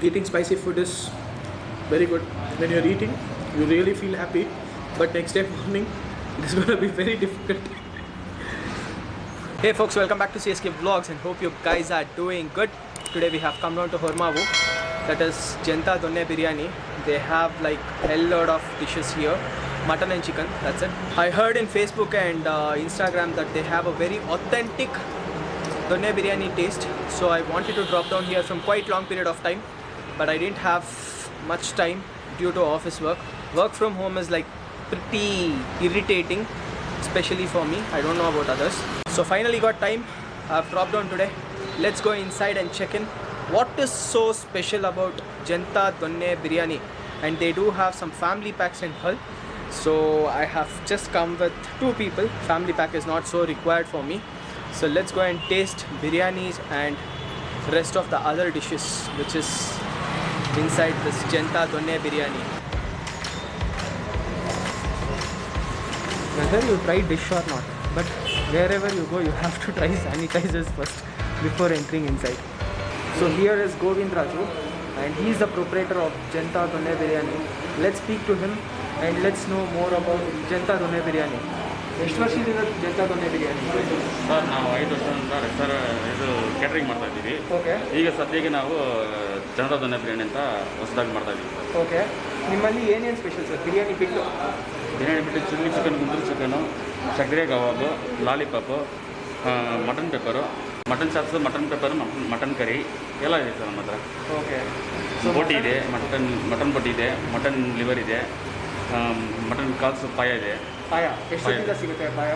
Eating spicy food is very good. When you're eating, you really feel happy, but next day morning, it is going to be very difficult. Hey folks, welcome back to CSK Vlogs and hope you guys are doing good. Today we have come down to Hormavu, that is Jenta Donne Biryani. They have like hell lot of dishes here, mutton and chicken, that's it. I heard in Facebook and Instagram that they have a very authentic Donne Biryani taste, so I wanted to drop down here from quite long period of time, but I didn't have much time due to office work. Work from home is like pretty irritating, especially for me. I don't know about others. So finally got time. I've dropped down today. Let's go inside and check in. What is so special about Jenta Donne Biryani? And they do have some family packs in Hull. So I have just come with 2 people. Family pack is not so required for me. So let's go and taste biryanis and rest of the other dishes which is inside this Jenta Donne Biryani. Whether you try dish or not, but wherever you go you have to try sanitizers first before entering inside. So here is Govind Raju and he is the proprietor of Jenta Donne Biryani. Let's speak to him and let's know more about Jenta Donne Biryani. ಎಷ್ಟು ವರ್ಷದಿಂದ Jenta Donne Biryani? Sir ನಾವು 5 ವರ್ಷದಿಂದ ಇದು catering ಮಾಡ್ತಾ ಇದ್ದೀವಿ. Okay. ಈಗ ಸದ್ಯಕ್ಕೆ ನಾವು Jenta Donne Biryani ಅಂತ ಹೊಸದಾಗಿ ಮಾಡ್ತಾ ಇದ್ದೀವಿ ಸರ್. ಓಕೆ. ನಿಮ್ಮಲ್ಲಿ ಏನೇನು ಸ್ಪೆಷಲ್ ಸರ್ ಬಿರಿಯಾನಿ ಬಿಟ್ಟು? ಬಿರಿಯಾನಿ ಬಿಟ್ಟು ಚಿಲ್ಲಿ ಚಿಕನ್, ಗುಂಟೂರು ಚಿಕನು, ಸಕ್ಕರೆ kebab, lollipop, mutton pepper, mutton chops, mutton pepper, mutton curry ಎಲ್ಲ ಇದೆ ಸರ್ ನಮ್ಮ ಹತ್ರ. ಓಕೆ. ಬೋಟಿ ಇದೆ, ಮಟನ್ ಬೋಟಿ ಇದೆ, ಮಟನ್ ಲಿವರ್ ಇದೆ, ಮಟನ್ ಕಾಲ್ಸ್ ಪಾಯ ಇದೆ. ಪಾಯ ಎಷ್ಟೊತ್ತಿಂದ ಸಿಗುತ್ತೆ ಪಾಯ?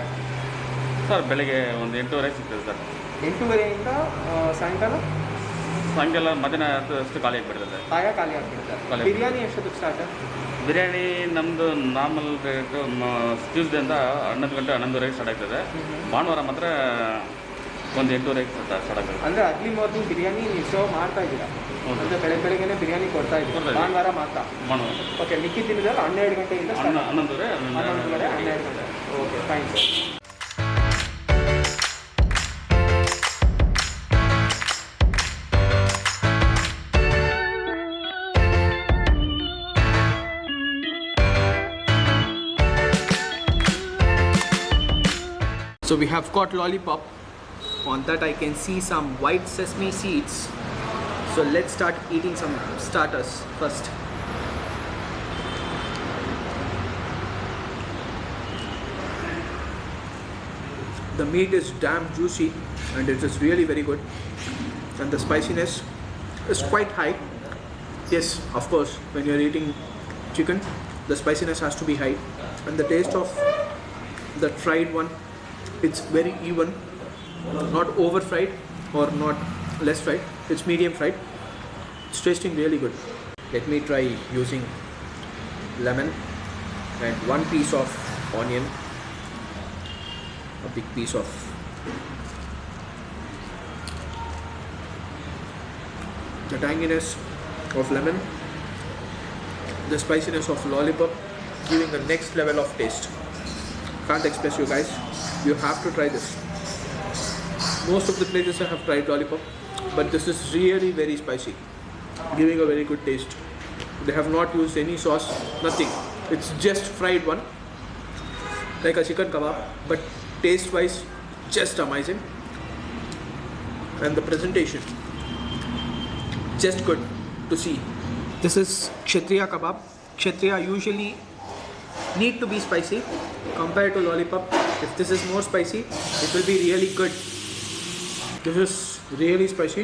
ಸರ್ ಬೆಳಗ್ಗೆ ಒಂದು 8:30 ಸಿಗ್ತದೆ ಸರ್. 8:30ಇಂದ ಸಾಯಂಕಾಲ ಮಧ್ಯಾಹ್ನ ಅಷ್ಟು ಖಾಲಿ ಆಗಿಬಿಡ್ತದೆ. ಪಾಯ ಖಾಲಿ ಆಗಿಬಿಡುತ್ತೆ. ಬಿರಿಯಾನಿ ಎಷ್ಟೊತ್ತಿಗೆ ಸ್ಟಾರ್ಟ್? ಬಿರಿಯಾನಿ ನಮ್ಮದು ನಾರ್ಮಲ್ ರೇಟು ಟ್ಯೂಸ್ಡೇಯಿಂದ 11 ಗಂಟೆ 11:30 ಸ್ಟಾರ್ಟ್ ಆಗ್ತದೆ. ಭಾನುವಾರ ಮಾತ್ರ ಒಂದು 8:30 ಸ್ಟಾರ್ಟ್ ಆಗ್ತದೆ. ಅಂದರೆ ಅರ್ಲಿ ಮಾರ್ನಿಂಗ್ ಬಿರಿಯಾನಿ ನೀವು ಸರ್ವ್ ಮಾಡ್ತಾ ಇದ್ದೀರಾ? ಅಂದರೆ ಬೆಳಗ್ಗೆನೇ ಬಿರಿಯಾನಿ ಕೊಡ್ತಾ ಇದ್ದೀರಾ? ಭಾನುವಾರ ಮಾತ್ರ? ಭಾನುವಾರ. ಓಕೆ. ಮಿಕ್ಕಿದ ದಿನದಲ್ಲಿ 12 ಗಂಟೆಯಿಂದ 11:30 12 ಗಂಟೆ. Okay, fine sir. So we have got lollipop. On that I can see some white sesame seeds. So let's start eating some starters first. The meat is damn juicy and it is really very good. And the spiciness is quite high. Yes, of course, when you're eating chicken, the spiciness has to be high. And the taste of the fried one, it's very even, not over fried or not less fried, it's medium fried. It's tasting really good. Let me try using lemon and 1 piece of onion, a big piece of the tanginess of lemon, the spiciness of lollipop, giving the next level of taste. Can't express you guys. You have to try this. Most of the places I have tried lollipop, but this is really very spicy, giving a very good taste. They have not used any sauce, nothing. It's just fried one, like a chicken kebab, but taste wise, just amazing. And the presentation, just good to see. This is Kshatriya kebab. Kshatriya usually need to be spicy compared to lollipop. If this is more spicy, it will be really good. This is really spicy,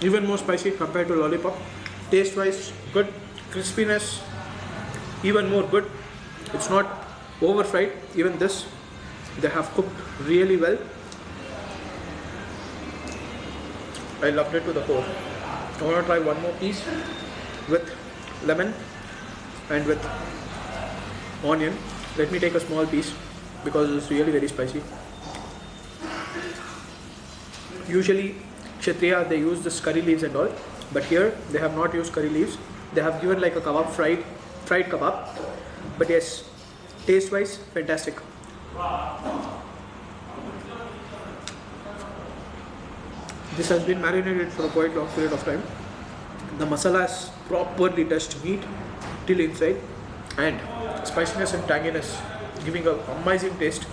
even more spicy compared to lollipop. Taste wise good, crispiness even more good. It's not over fried. Even this they have cooked really well. I loved it to the core. I want to try one more piece with lemon and with onion. Let me take a small piece because it's really very spicy. Usually Kshatriya they use this curry leaves and all, but here they have not used curry leaves. They have given like a kebab, fried kebab. But yes, taste wise fantastic. This has been marinated for a quite long period of time. The masala is properly touched meat till inside, and spiciness and tanginess giving an amazing taste.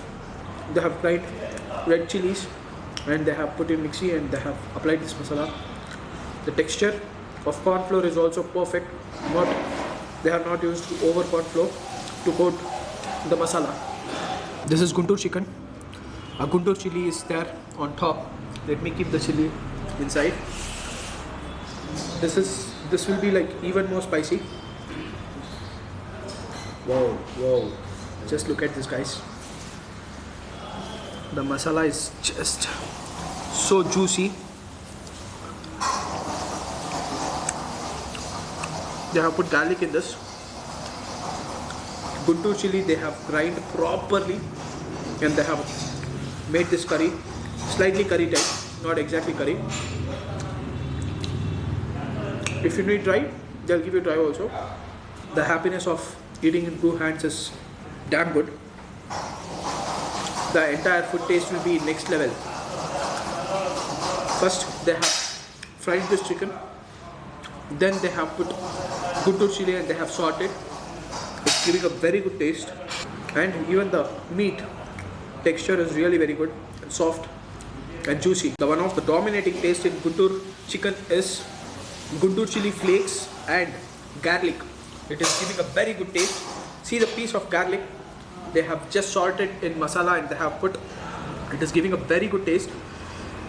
They have fried red chilies and they have put in mixie and they have applied this masala. The texture of corn flour is also perfect. They have not used over corn flour to coat the masala. This is Guntur chicken. A Guntur chili is there on top. Let me keep the chili inside. This will be like even more spicy. Wow. Just look at this, guys. The masala is just so juicy. They have put garlic in this. Guntur chili they have grind properly and they have made this curry slightly curry type, not exactly curry. If you need dry, they'll give you dry also. The happiness of eating in two hands is damn good. The entire food taste will be next level. First they have fried this chicken, then they have put Guntur chili and they have sauteed. It's giving a very good taste, and even the meat texture is really very good and soft and juicy. The one of the dominating taste in Guntur chicken is Guntur chili flakes and garlic. It is giving a very good taste. See the piece of garlic they have just salted in masala and they have put. It is giving a very good taste.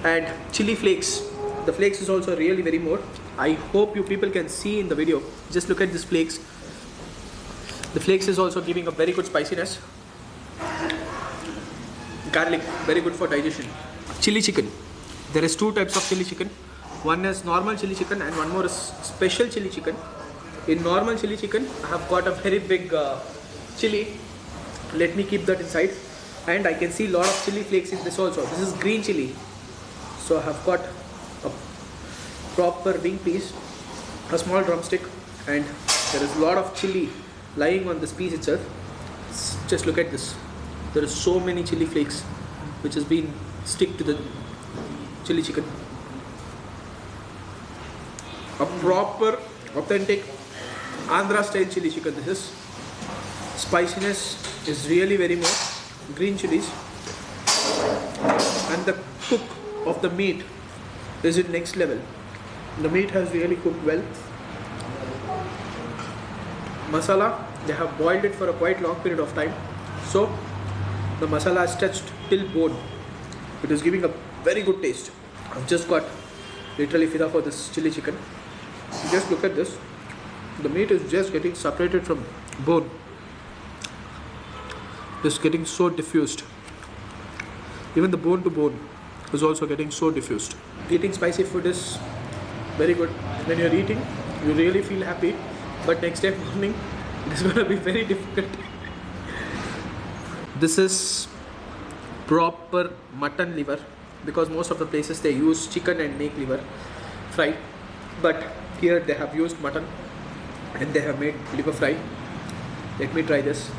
And chili flakes. The flakes is also really very more. I hope you people can see in the video. Just look at these flakes. The flakes is also giving a very good spiciness. Garlic, very good for digestion. Chili chicken. There is two types of chili chicken. One is normal chili chicken and one more is special chili chicken. In normal chili chicken, I have got a very big chili. Let me keep that inside. And I can see a lot of chili flakes in this also. This is green chili. So I have got a proper wing piece, a small drumstick, and there is a lot of chili lying on this piece itself. Just look at this. There is so many chili flakes which has been stick to the chili chicken. A proper authentic Andhra style chili chicken this is. Spiciness is really very more. Green chilies and the cook of the meat is in next level. The meat has really cooked well. Masala, they have boiled it for a quite long period of time, so the masala is touched till bone. It is giving a very good taste. I've just got literally fida for this chili chicken. Just look at this. The meat is just getting separated from bone. It's getting so diffused. Even the bone to bone is also getting so diffused. Eating spicy food is very good. When you're eating, you really feel happy, but next day morning it is going to be very difficult. This is proper mutton liver, because most of the places they use chicken and neck liver fry, but here they have used mutton and they have made liver fry. Let me try this.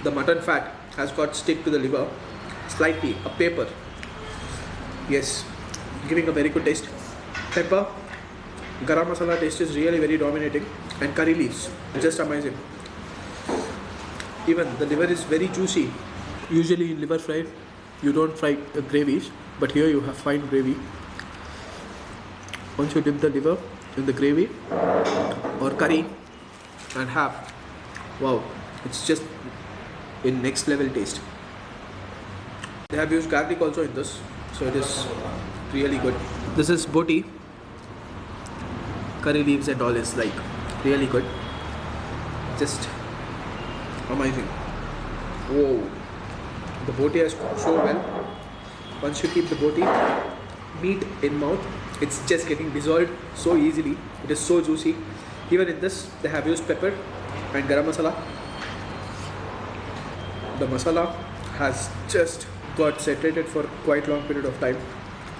The mutton fat has got stick to the liver slightly, a pepper. Yes, giving a very good taste. Pepper, garam masala taste is really very dominating, and curry leaves, just amazing. Even the liver is very juicy. Usually in liver fry, you don't fry the gravies, but here you have fine gravy. Once you dip the liver in the gravy or curry and have, wow, it's just in next level taste. They have used garlic also in this, so it is really good. This is boti. Curry leaves and all is like really good. Just amazing. Whoa, the boti has cooked so well. Once you keep the boti meat in mouth, it's just getting dissolved so easily. It is so juicy. Even in this, they have used pepper and garam masala. The masala has just got saturated for quite long period of time,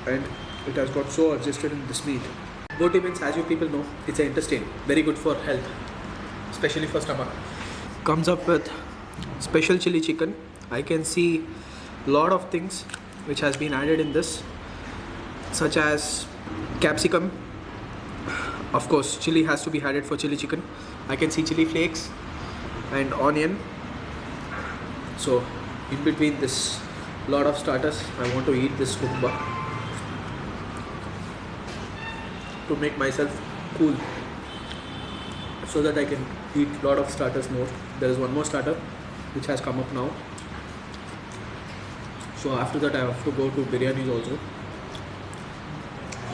and it has got so adjusted in this meat. Boti means, as you people know, it's an intestine, very good for health, especially for stomach. Comes up with special chili chicken. I can see lot of things which has been added in this, such as Capsicum. Of course, chili has to be added for chili chicken. I can see chili flakes and onion. So in between this lot of starters, I want to eat this kukumba to make myself cool, so that I can eat lot of starters more. There is one more starter which has come up now. So after that I have to go to biryanis also.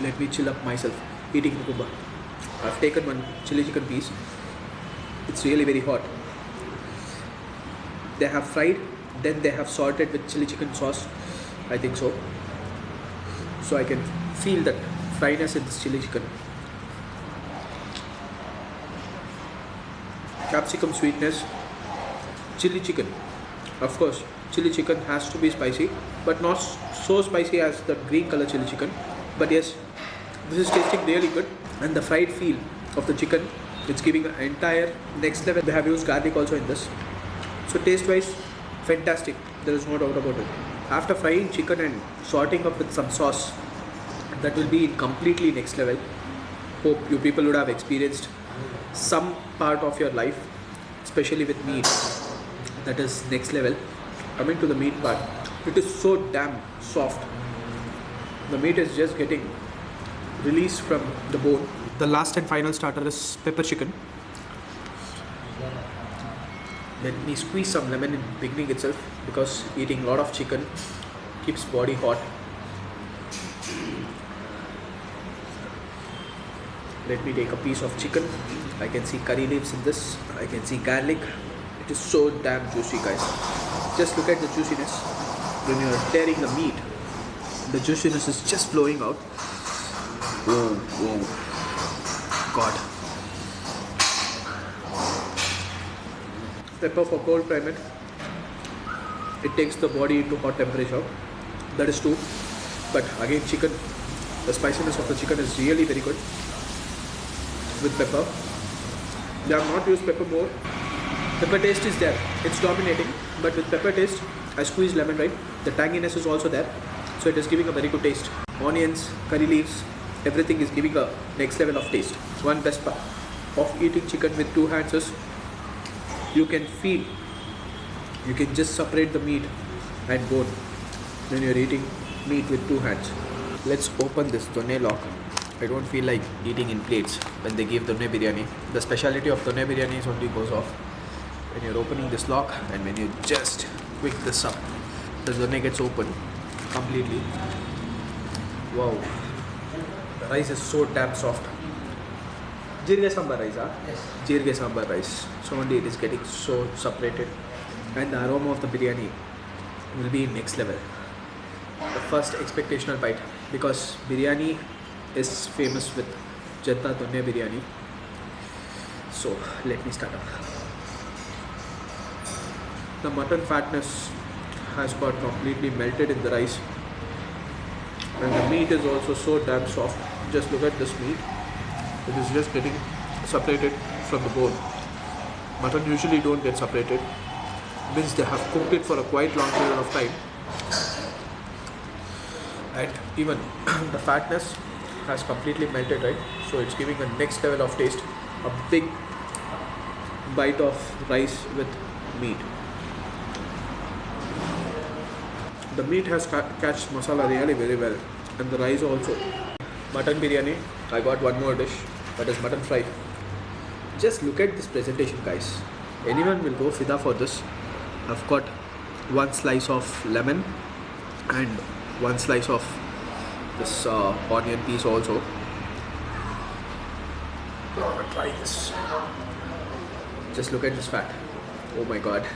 Let me chill up myself eating kukumba. I've taken one chili chicken piece. It's really very hot. They have fried, then they have salted with chili chicken sauce, I think so. So I can feel that fryness in this chili chicken. Capsicum sweetness, chili chicken. Of course, chili chicken has to be spicy, but not so spicy as the green color chili chicken. But yes, this is tasting really good, and the fried feel of the chicken, it's giving an entire next level. They have used garlic also in this. So taste wise, fantastic. There is no doubt about it. After frying chicken and salting up with some sauce, that will be completely next level. Hope you people would have experienced some part of your life, especially with meat. That is next level. Coming to the meat part, it is so damn soft. The meat is just getting released from the bone. The last and final starter is pepper chicken. Let me squeeze some lemon in the beginning itself, because eating a lot of chicken keeps body hot. Let me take a piece of chicken. I can see curry leaves in this. I can see garlic. It is so damn juicy, guys. Just look at the juiciness. When you are tearing the meat, the juiciness is just flowing out. Whoa, whoa. God. Pepper for cold climate. It takes the body to hot temperature. That is true. But again, chicken, the spiciness of the chicken is really very good with pepper. They have not used pepper more. Pepper taste is there. It's dominating. But with pepper taste, I squeezed lemon, right? The tanginess is also there. So it is giving a very good taste. Onions, curry leaves, everything is giving a next level of taste. One best part of eating chicken with two hands is you can feel, you can just separate the meat and bone when you're eating meat with two hands. Let's open this donne lock. I don't feel like eating in plates when they give donne biryani. The speciality of donne biryani is only goes off when you're opening this lock, and when you just quick this up, the donne gets open completely. Wow, the rice is so damn soft. Jirge sambar rice, huh? Yes. Jirge sambar rice. So only it is getting so separated, and the aroma of the biryani will be next level. The first expectational bite, because biryani is famous with Jetta Donne biryani. So let me start up. The mutton fatness has got completely melted in the rice, and the meat is also so damn soft. Just look at this meat. It is just getting separated from the bone. Mutton usually don't get separated. Means they have cooked it for a quite long period of time. And even the fatness has completely melted, right? So it's giving a next level of taste. A big bite of rice with meat. The meat has catched masala really very well, and the rice also. Mutton biryani, I got one more dish, that is mutton fry. Just look at this presentation, guys. Anyone will go fida for this. I've got one slice of lemon and one slice of this onion piece also. I'm gonna try this. Just look at this fat. Oh my god.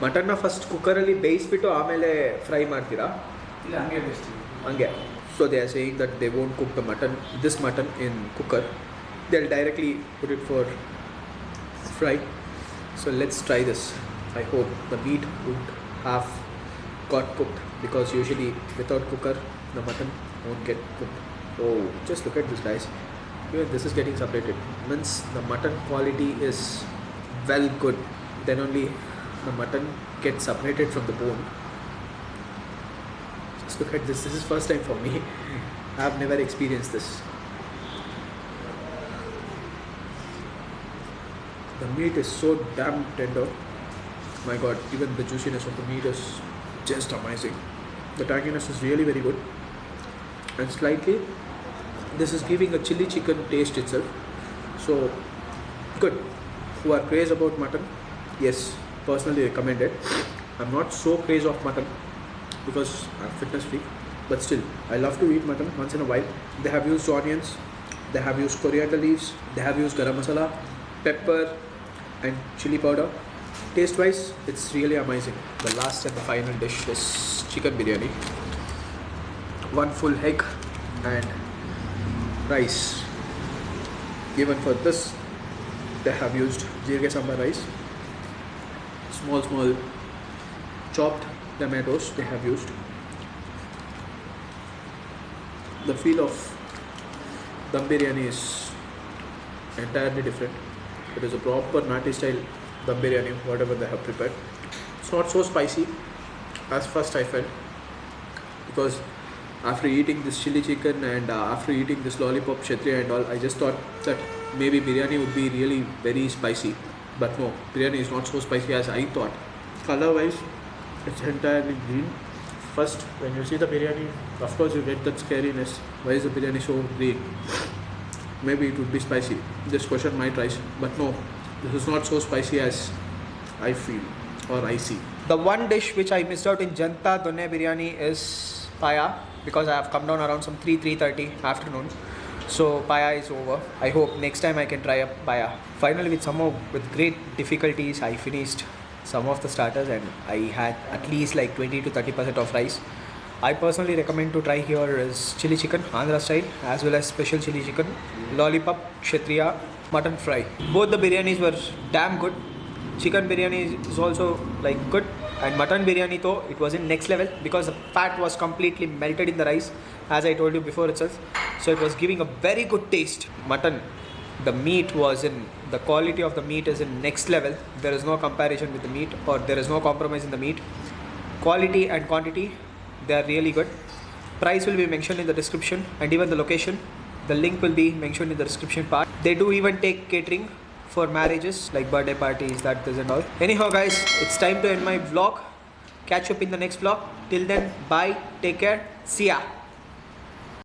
Mutton na first cooker alli ಬೇಯಿಸ್ಬಿಟ್ಟು ಆಮೇಲೆ fry ಮಾಡ್ತೀರಾ? ಇಲ್ಲ ಹಂಗೆ ಬೇಯಿಸ್ತೀವಿ. ಹಂಗೆ. So they are saying that they won't cook the mutton, this mutton in cooker. They'll directly put it for fry. So let's try this. I hope the meat would have got cooked, because usually without cooker the mutton won't get cooked. Oh, just look at this, guys. Even this is getting separated. Means the mutton quality is well good. Then only the mutton gets separated from the bone. Just look at this. This is first time for me. I have never experienced this. The meat is so damn tender. My god, even the juiciness of the meat is just amazing. The tanginess is really very good. And slightly, this is giving a chili chicken taste itself. So, good. Who are crazy about mutton? Yes, personally recommended. I'm not so crazy of mutton because I'm fitness freak. But still, I love to eat mutton once in a while. They have used onions, they have used coriander leaves, they have used garam masala, pepper and chili powder. Taste wise, it's really amazing. The last and the final dish is chicken biryani. One full egg and rice. Even for this, they have used jirge sambar rice. Small chopped tomatoes they have used. The feel of dum biryani is entirely different. It is a proper Nati style dum biryani, whatever they have prepared. It's not so spicy as first I felt, because after eating this chili chicken and after eating this lollipop kshatriya and all, I just thought that maybe biryani would be really very spicy. But no, biryani is not so spicy as I thought. Color wise, it's entirely green. First, when you see the biryani, of course you get that scariness. Why is the biryani so green? Maybe it would be spicy. This question might rise, but no, this is not so spicy as I feel or I see. The one dish which I missed out in Janta Donne Biryani is paya, because I have come down around some 3:30 afternoon. So paya is over. I hope next time I can try a paya. Finally, with great difficulties, I finished some of the starters and I had at least like 20 to 30% of rice. I personally recommend to try here is chili chicken, Andhra style, as well as special chili chicken, lollipop, kshatriya, mutton fry. Both the biryanis were damn good. Chicken biryani is also like good, and mutton biryani though, it was in next level because the fat was completely melted in the rice, as I told you before itself. So it was giving a very good taste. Mutton, the meat was in, the quality of the meat is in next level. There is no comparison with the meat, or there is no compromise in the meat. Quality and quantity, they are really good. Price will be mentioned in the description, and even the location, the link will be mentioned in the description part. They do even take catering for marriages, like birthday parties, this and all. Anyhow guys, it's time to end my vlog. Catch up in the next vlog. Till then, bye, take care, see ya.